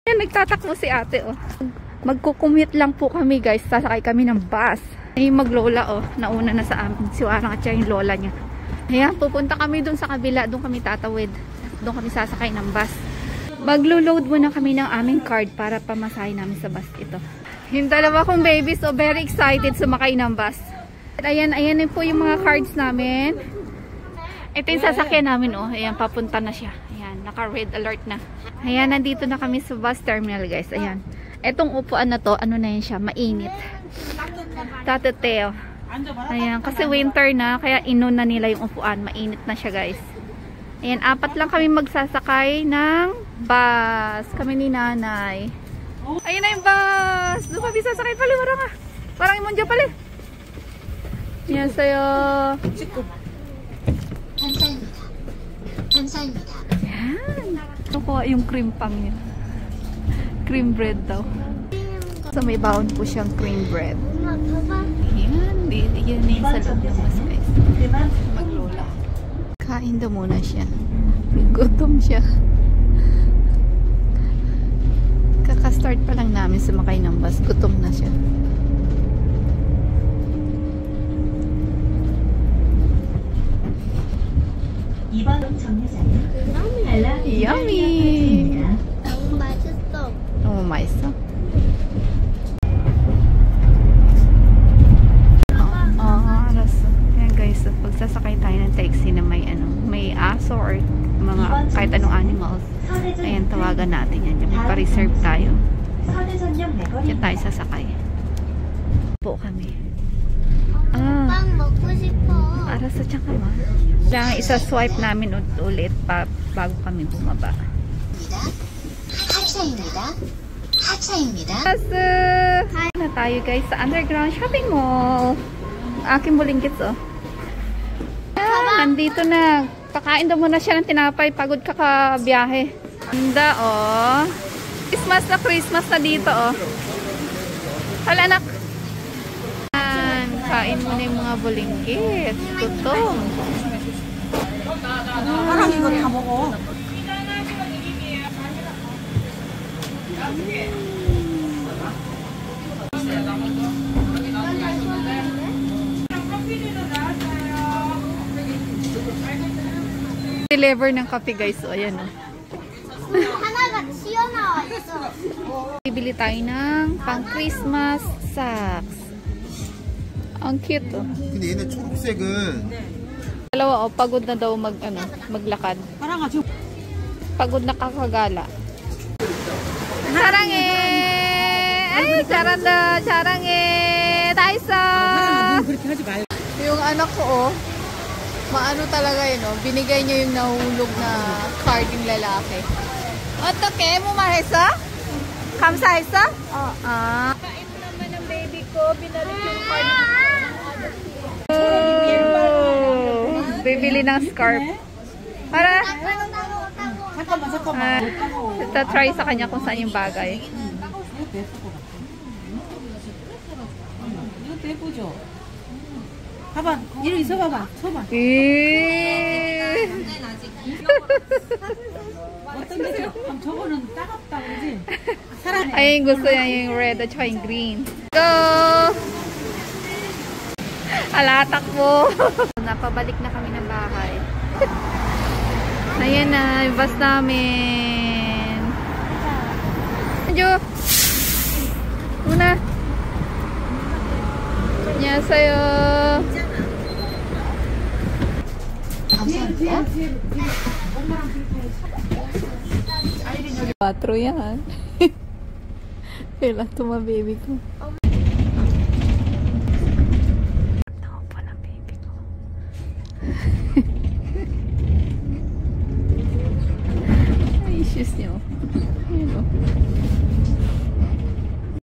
Yan, nagtatakbo si ate, oh. Magkukumute lang po kami, guys. Sasakay kami ng bus. Ay, maglola, oh. Nauna na sa amin. Si Warang at siya yung lola niya. Ayan, pupunta kami dun sa kabila. Doon kami tatawid. Doon kami sasakay ng bus. Maglo-load muna kami ng aming card para pamasahe namin sa bus ito. Yung dalawa kong baby, so very excited sumakay ng bus. Ayan, ayan po yung mga cards namin. Ito yung sasakyan namin, oh. Ayan, papunta na siya. Ayan, naka-red alert na. Ayan, nandito na kami sa bus terminal, guys. Ayan. Etong upuan na to, ano na yan siya, mainit. Tatateo. Ayan, kasi winter na, kaya inon na nila yung upuan. Mainit na siya, guys. Ayan, 4 lang kami magsasakay ng bus. Kami ni nanay. Ayan na yung bus. Doon kami sasakay pala, warang ah. Warang imon dyan pala. Ayan sa'yo. Ayan. Nakuha yung cream pang niya. Cream bread daw. So may baon po siyang cream bread. Ayan. Yan na yung sa loob ng bus, guys. Maglola. Kain daw muna siya. Gutom siya. Kaka-start pa lang namin sumakay ng bus. Gutom na siya. Yummy! 너무 맛있어. 너무 맛있어? Al았어. Ayan guys, so pagsasakay tayo ng taxi na may may aso or mga kahit anong animals, ayan, tawagan natin yan. May pa-reserve tayo. Yan tayo sasakay. Po kami. 빵 먹고 싶어. Alasa dyan ka ma. Kailangan isa-swipe namin ulit bago kami bumaba. 하차입니다. 하차입니다. Alasa! Na tayo guys sa underground shopping mall. Aking bulingkits, oh. Nandito na. Kakain daw muna siya ng tinapay. Pagod ka biyahe. Handa, oh. Christmas na dito, oh. Hala, anak. Kain mo na yung mga bulingkit. Gutom. Parang 이거 다 먹어. Deliver ng kape, guys. O, ayan, oh. 하나가 튀어나와 있어. Bibili tayo ng pang Christmas socks. Ang cute, oh. 근데 얘네 초록색은 Dalawa, oh, pagod na daw maglakad. parang aso. Pagod na kakagala. Sarange! Ay, charanda! Sarange! Taisa! 그렇게 하지 말고. Yung anak ko, oh, maano talaga yun, oh. Binigay niya yung nahulog na card yung lalaki. Otoke, mo mahesa? Kamsahesa? Oo. Ah. Kain mo naman ng baby ko, binalik yung card. Bibili ng scarf. Para 잠깐만. try sa kanya kung saan yung bagay. 이것도 예쁘죠? 봐봐, 이리 서봐봐, 서봐. 어떤 게 저거는 따갑다 그러지? Ay, gusto niya yung red at saka yung green. Go! Alatak mo! Napabalik na kami ng bahay. Ayan na, yung bus namin. Anjo! Una! 안녕하세요. 감사합니다. 4 yan. Kailan tuma baby ko. Naupo na baby ko. Ay, shoes niyo.